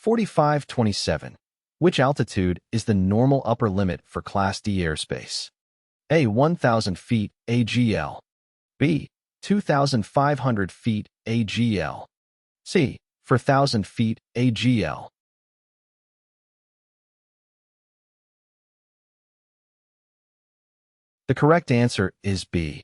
4527. Which altitude is the normal upper limit for Class D airspace? A. 1,000 feet AGL. B. 2,500 feet AGL. C. 4,000 feet AGL. The correct answer is B.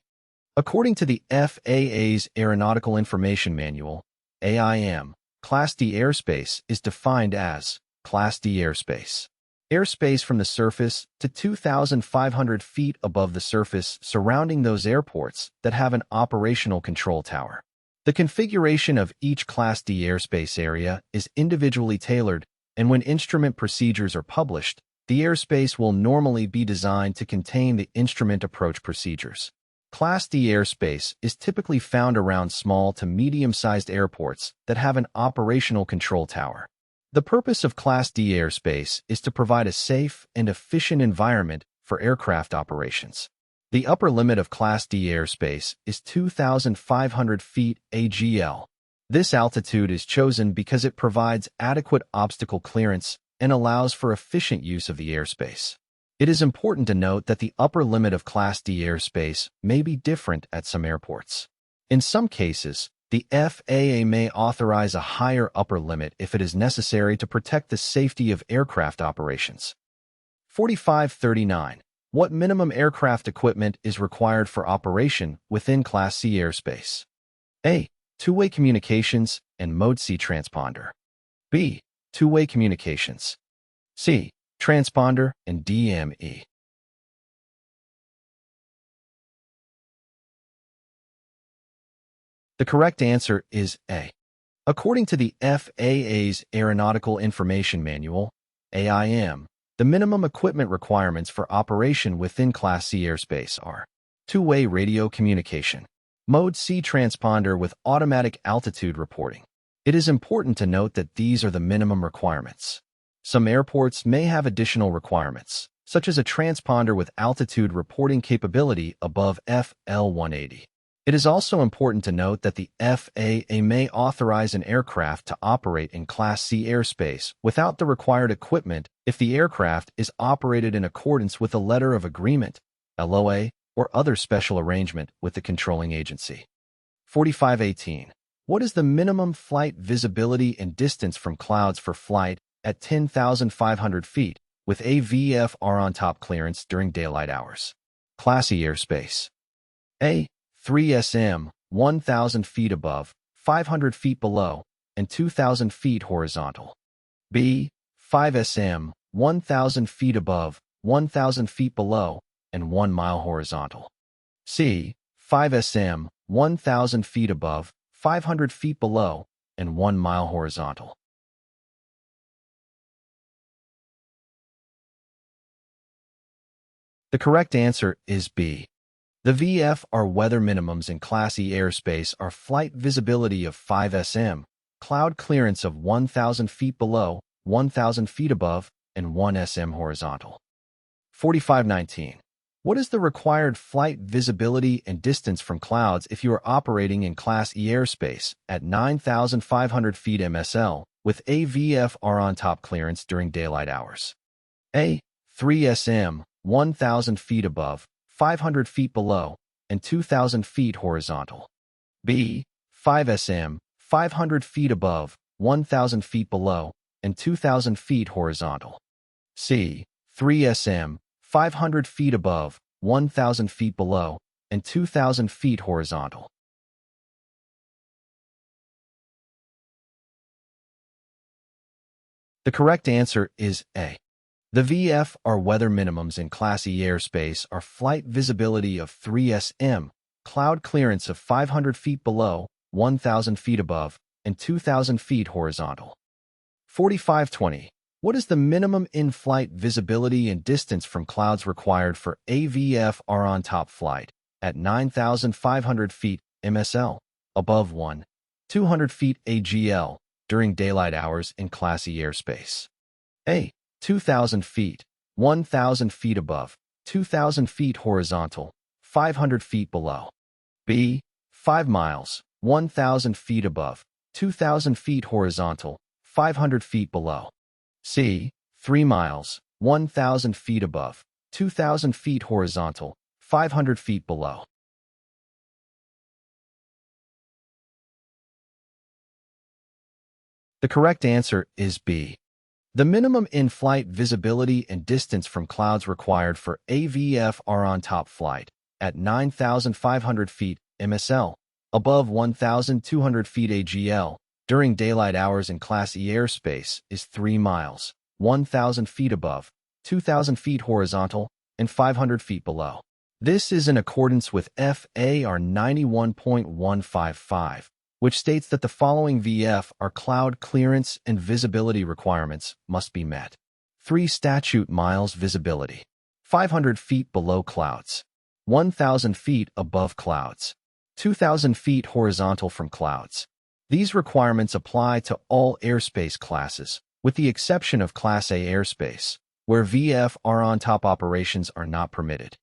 According to the FAA's Aeronautical Information Manual, AIM, Class D airspace is defined as Class D airspace. Airspace from the surface to 2,500 feet above the surface surrounding those airports that have an operational control tower. The configuration of each Class D airspace area is individually tailored, and when instrument procedures are published, the airspace will normally be designed to contain the instrument approach procedures. Class D airspace is typically found around small to medium-sized airports that have an operational control tower. The purpose of Class D airspace is to provide a safe and efficient environment for aircraft operations. The upper limit of Class D airspace is 2,500 feet AGL. This altitude is chosen because it provides adequate obstacle clearance and allows for efficient use of the airspace. It is important to note that the upper limit of Class D airspace may be different at some airports. In some cases, the FAA may authorize a higher upper limit if it is necessary to protect the safety of aircraft operations. 4539. What minimum aircraft equipment is required for operation within Class C airspace? A. Two-way communications and Mode C transponder. B. Two-way communications. C. Transponder and DME. The correct answer is A. According to the FAA's Aeronautical Information Manual, AIM, the minimum equipment requirements for operation within Class C airspace are two-way radio communication, Mode C transponder with automatic altitude reporting. It is important to note that these are the minimum requirements. Some airports may have additional requirements, such as a transponder with altitude reporting capability above FL 180. It is also important to note that the FAA may authorize an aircraft to operate in Class C airspace without the required equipment if the aircraft is operated in accordance with a letter of agreement, LOA, or other special arrangement with the controlling agency. 4518. What is the minimum flight visibility and distance from clouds for flight at 10,500 feet with a VFR-on-top clearance during daylight hours? Class E airspace. A. 3 sm, 1,000 feet above, 500 feet below, and 2,000 feet horizontal. B. 5 sm, 1,000 feet above, 1,000 feet below, and 1 mile horizontal. C. 5 sm, 1,000 feet above, 500 feet below, and 1 mile horizontal. The correct answer is B. The VFR weather minimums in Class E airspace are flight visibility of 5 sm, cloud clearance of 1,000 feet below, 1,000 feet above, and 1 sm horizontal. 4519. What is the required flight visibility and distance from clouds if you are operating in Class E airspace at 9,500 feet MSL with a VFR-on-top clearance during daylight hours? A. 3 sm, 1,000 feet above, 500 feet below, and 2,000 feet horizontal. B. 5 sm, 500 feet above, 1,000 feet below, and 2,000 feet horizontal. C. 3 sm, 500 feet above, 1,000 feet below, and 2,000 feet horizontal. The correct answer is A. The VFR weather minimums in Class E airspace are flight visibility of 3 sm, cloud clearance of 500 feet below, 1,000 feet above, and 2,000 feet horizontal. 4520. What is the minimum in-flight visibility and distance from clouds required for a VFR-on-top flight at 9,500 feet MSL, above 200 feet AGL, during daylight hours in Class E airspace? A. 2,000 feet, 1,000 feet above, 2,000 feet horizontal, 500 feet below. B. 5 miles, 1,000 feet above, 2,000 feet horizontal, 500 feet below. C. 3 miles, 1,000 feet above, 2,000 feet horizontal, 500 feet below. The correct answer is B. The minimum in-flight visibility and distance from clouds required for a VFR-on-top flight at 9,500 feet MSL, above 1,200 feet AGL, during daylight hours in Class E airspace is 3 miles, 1,000 feet above, 2,000 feet horizontal, and 500 feet below. This is in accordance with FAR 91.155, which states that the following VFR cloud clearance and visibility requirements must be met. 3 statute miles visibility, 500 feet below clouds, 1,000 feet above clouds, 2,000 feet horizontal from clouds. These requirements apply to all airspace classes, with the exception of Class A airspace, where VFR-on-top operations are not permitted.